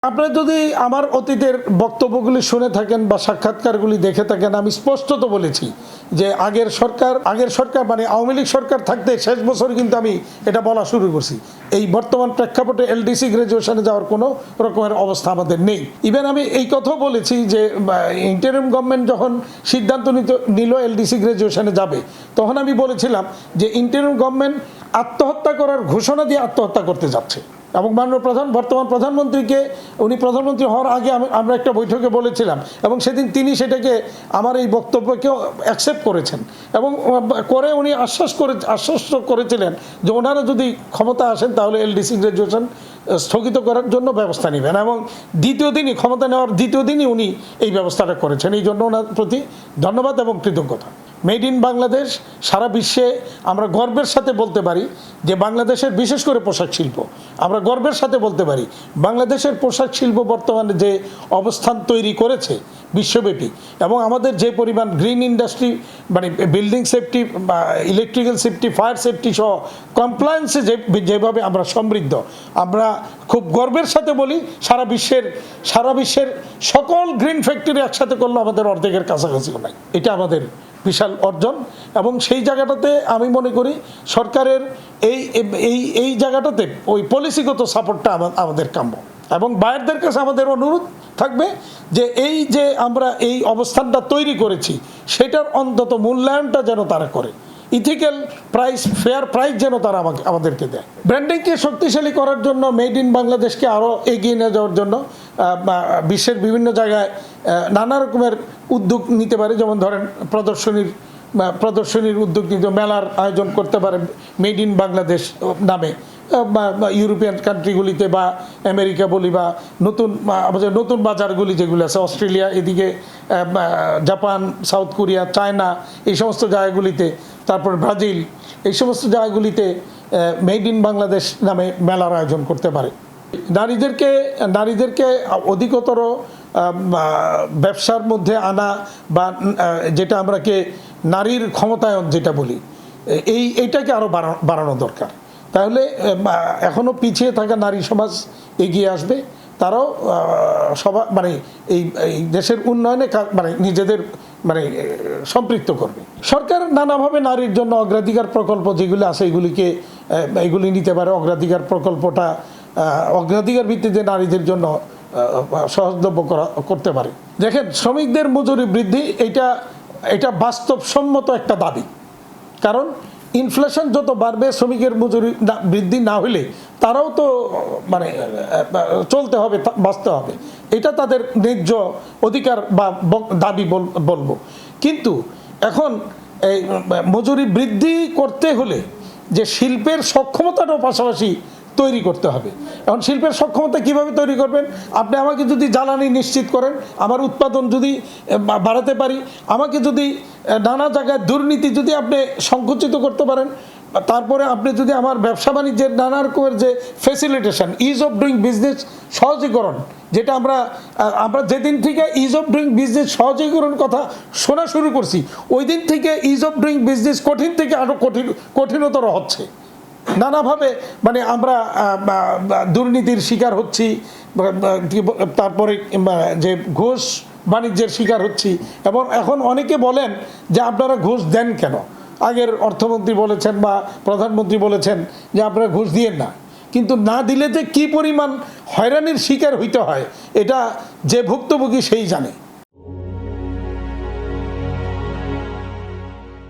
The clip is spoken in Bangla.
আপনারা যদি আমার অতীতের বক্তব্যগুলি শুনে থাকেন বা সাক্ষাৎকারগুলি দেখে থাকেন, আমি স্পষ্টত বলেছি যে আগের সরকার মানে আওয়ামী লীগ সরকার থাকতে শেষ বছর কিন্তু আমি এটা বলা শুরু করছি। এই বর্তমান প্রেক্ষাপটে এলডিসি গ্রাজুয়েশনে যাওয়ার কোনো রকমের অবস্থা আমাদের নেই। ইভেন আমি এই কথাও বলেছি যে ইন্টারিম গভর্নমেন্ট যখন সিদ্ধান্ত নিল এলডিসি গ্রাজুয়েশনে যাবে, তখন আমি বলেছিলাম যে ইন্টারিম গভর্নমেন্ট আত্মহত্যা করার ঘোষণা দিয়ে আত্মহত্যা করতে যাচ্ছে। এবং মাননীয় বর্তমান প্রধানমন্ত্রীকে, উনি প্রধানমন্ত্রী হওয়ার আগে আমরা একটা বৈঠকে বলেছিলাম এবং সেদিন তিনি সেটাকে আমার এই বক্তব্যকেও অ্যাকসেপ্ট করেছেন এবং করে উনি আশ্বস্ত করেছিলেন যে ওনারা যদি ক্ষমতা আসেন তাহলে এলডিসি গ্রাজুয়েশন স্থগিত করার জন্য ব্যবস্থা নেবেন। এবং ক্ষমতা নেওয়ার দ্বিতীয় দিনই উনি এই ব্যবস্থাটা করেছেন। এই জন্য ওনার প্রতি ধন্যবাদ এবং কৃতজ্ঞতা। মেড ইন বাংলাদেশ সারা বিশ্বে আমরা গর্বের সাথে বলতে পারি যে বাংলাদেশের, বিশেষ করে পোশাক শিল্প, আমরা গর্বের সাথে বলতে পারি বাংলাদেশের পোশাক শিল্প বর্তমানে যে অবস্থান তৈরি করেছে বিশ্বব্যাপী, এবং আমাদের যে পরিমাণ গ্রিন ইন্ডাস্ট্রি মানে বিল্ডিং সেফটি বা ইলেকট্রিক্যাল সেফটি, ফায়ার সেফটি সহ কমপ্লায়েন্সে যেভাবে আমরা সমৃদ্ধ, আমরা খুব গর্বের সাথে বলি সারা বিশ্বের সকল গ্রিন ফ্যাক্টরি একসাথে করলে আমাদের অর্ধেকের কাছাকাছিও নাই। এটা আমাদের বিশাল অর্জন এবং সেই জায়গাটাতে আমি মনে করি সরকারের এই জায়গাটাতে ওই পলিসিগত সাপোর্টটা আমাদের কাম্য। এবং বায়ারদের কাছে আমাদের অনুরোধ থাকবে যে আমরা এই অবস্থানটা তৈরি করেছি সেটার অন্তত মূল্যায়নটা যেন তারা করে, ইথিক্যাল প্রাইস, ফেয়ার প্রাইস যেন তারা আমাদেরকে দেয়। ব্র্যান্ডিংকে শক্তিশালী করার জন্য, মেড ইন বাংলাদেশকে আরও এগিয়ে নিয়ে যাওয়ার জন্য বিশ্বের বিভিন্ন জায়গায় নানা রকমের উদ্যোগ নিতে পারে। যেমন ধরেন প্রদর্শনীর উদ্যোগ নিতে, মেলার আয়োজন করতে পারে মেড ইন বাংলাদেশ নামে, বা ইউরোপিয়ান কান্ট্রিগুলিতে বা আমেরিকা বলি, বা আমাদের নতুন বাজারগুলি যেগুলো আছে, অস্ট্রেলিয়া, এদিকে জাপান, সাউথ কোরিয়া, চায়না, এই সমস্ত জায়গাগুলিতে, তারপর ব্রাজিল, এই সমস্ত জায়গাগুলিতে মেড ইন বাংলাদেশ নামে মেলার আয়োজন করতে পারে। নারীদেরকে অধিকতর ব্যবসার মধ্যে আনা, বা যেটা আমরাকে নারীর ক্ষমতায়ন যেটা বলি, এইটাকে আরও বাড়ানো দরকার। তাহলে এখনও পিছিয়ে থাকা নারী সমাজ এগিয়ে আসবে, তারাও মানে এই দেশের উন্নয়নে নিজেদের সম্পৃক্ত করবে। সরকার নানাভাবে নারীর জন্য অগ্রাধিকার প্রকল্প যেগুলি আছে এগুলি নিতে পারে। অগ্রাধিকার ভিত্তিতে নারীদের জন্য সহজলভ্য করতে পারে। দেখেন, শ্রমিকদের মজুরি বৃদ্ধি এটা বাস্তবসম্মত একটা দাবি। কারণ ইনফ্লেশন যত বাড়বে, শ্রমিকের মজুরি বৃদ্ধি না হলে তারাও তো চলতে হবে, বাঁচতে হবে। এটা তাদের ন্যায্য অধিকার বা দাবি বলবো। কিন্তু এখন এই মজুরি বৃদ্ধি করতে হলে যে শিল্পের সক্ষমতাটাও পাশাপাশি তৈরি করতে হবে। এখন শিল্পের সক্ষমতা কিভাবে তৈরি করবেন? আপনি আমাকে যদি জ্বালানি নিশ্চিত করেন, আমার উৎপাদন যদি বাড়াতে পারি, আমাকে যদি নানা জায়গায় দুর্নীতি যদি আপনি সংকুচিত করতে পারেন, তারপরে আপনি যদি আমার ব্যবসা বাণিজ্যের নানা রকমের যে facilitation, ease of doing business সহজীকরণ, যেটা আমরা যেদিন থেকে ইজ অফ ডুইং বিজনেস সহজীকরণ কথা শোনা শুরু করছি, ওই দিন থেকে ইজ অফ ডুইং বিজনেস কঠিন থেকে আরও কঠিনতর হচ্ছে। নানাভাবে আমরা দুর্নীতির শিকার হচ্ছি, তারপরে যে ঘুষ বাণিজ্যের শিকার হচ্ছি। এবং এখন অনেকে বলেন যে আপনারা ঘুষ দেন কেন? আগের অর্থমন্ত্রী বলেছেন বা প্রধানমন্ত্রী বলেছেন যে আপনারা ঘুষ দিয়েন না। কিন্তু না দিলে যে কী পরিমাণ হয়রানির শিকার হইতে হয় এটা যে ভুক্তভোগী সেই জানে।